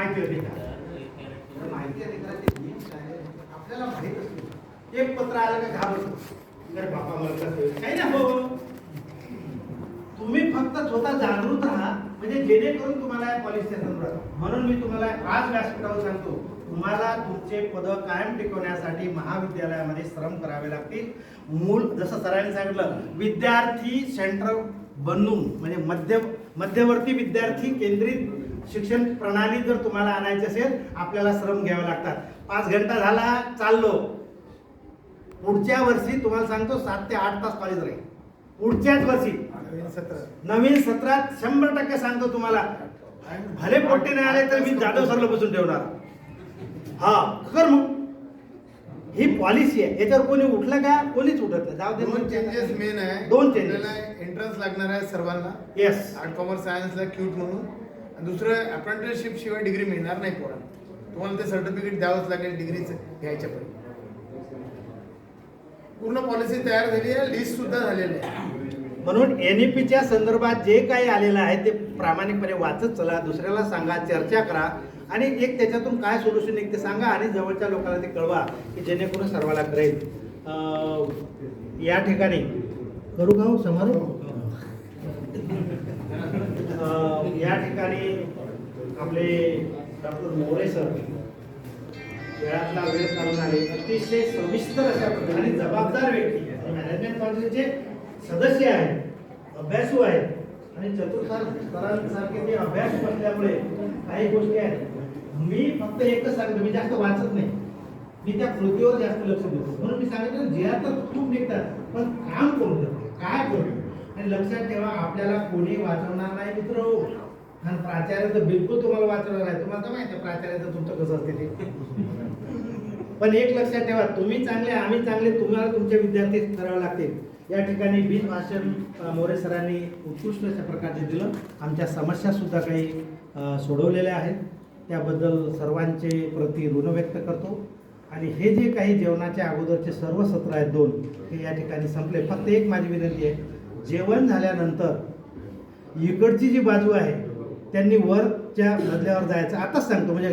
माहिती अधिकार माहिती अधिकाराचे नियम काय आहे आपल्याला माहित असतो. एक पत्र आलं का घाबरतो, तर बापा मला कसं काही नाही हो. तुम्ही फक्त स्वतः जागृत राहा, म्हणजे जेणेकरून तुम्हाला या पॉलिसीच्या संदर्भात. म्हणून मी तुम्हाला आज व्यासपीठावर सांगतो, तुम्हाला तुमचे पद कायम टिकवण्यासाठी महाविद्यालयामध्ये श्रम करावे लागतील. मूळ जसं सरांनी सांगितलं, विद्यार्थी सेंटर बनून म्हणजे मध्यवर्ती विद्यार्थी केंद्रित शिक्षण प्रणाली जर तुम्हाला आणायची असेल, आपल्याला श्रम घ्यावे लागतात. 5 घंटा झाला चाललो, पुढच्या वर्षी तुम्हाला सांगतो 7 ते 8 तास कॉलेज राहील. पुढच्याच वर्षी नवीन सत्रात 100% सांगतो तुम्हाला. भले पोट्टे नाही आले तर मी जाधव सरला बसून ठेवणार. हा कर मग, ही पॉलिसी आहे. याच्यावर कोणी उठलं का? कोणीच उठत नाही. जाऊ दे. 2 चेंजेस मेन आहे. 2 चेंजेस. एंट्रन्स लागणार आहे सर्वांना. येस. आर्ट कॉमर्स सायन्सला क्यूट म्हणून. आणि दुसरं अप्रेंटिसशिप शिवाय डिग्री मिळणार नाही पोरांना. तुम्हाला ते सर्टिफिकेट द्यावंच लागेल डिग्रीचं घ्यायच्या पहिले. पूर्ण पॉलिसी तयार झाली आहे, लिस्ट सुद्धा झालेली आहे. म्हणून NEPच्या संदर्भात जे काही आलेलं आहे ते प्रामाणिकपणे वाचत चला, दुसऱ्याला सांगा, चर्चा करा आणि एक त्याच्यातून काय सोल्युशन निघते सांगा आणि जवळच्या लोकांना ते कळवा की जेणेकरून सर्वाला कळेल. या ठिकाणी करू का समारोप? या ठिकाणी आपले डॉक्टर मोरे सर वेळातला वेळ काढून आले. अतिशय सविस्तर अशा प्रकारे जबाबदार व्यक्ती मॅनेजमेंट काउन्सिलचे सदस्य आहेत, अभ्यासू आहेत आणि चतुर्थांसारखे ते अभ्यास असल्यामुळे काही गोष्टी आहेत. मी फक्त एकच सांगतो, मी जास्त वाचत नाही, मी त्या कृतीवर जास्त लक्ष देतो. म्हणून मी सांगितलं जे आता खूप निघतात, पण काम कोण करते, काय करतो. आणि लक्षात ठेवा, आपल्याला कोणी वाचवणार नाही मित्र. आणि प्राचार्य तर बिलकुल तुम्हाला वाचवणार नाही. तुम्हाला तर माहिती आहे प्राचार्याचं तुमचं कसं असते ते. पण एक लक्षात ठेवा, तुम्ही चांगले आम्ही चांगले, तुम्हाला तुमचे विद्यार्थी करावे लागतील. या ठिकाणी बीज भाषण मोरे सरांनी उत्कृष्ट अशा प्रकारचे दिलं. आमच्या समस्या सुद्धा काही सोडवलेल्या आहेत. त्याबद्दल सर्वांचे प्रति ऋण व्यक्त करतो. आणि हे जे काही जेवणाच्या अगोदरचे सर्व सत्र आहेत 2 हे या ठिकाणी संपले. फक्त एक माझी विनंती आहे, जेवण झाल्यानंतर इकडची जी बाजू आहे त्यांनी वरच्या मजल्यावर जायचं. आताच सांगतो, म्हणजे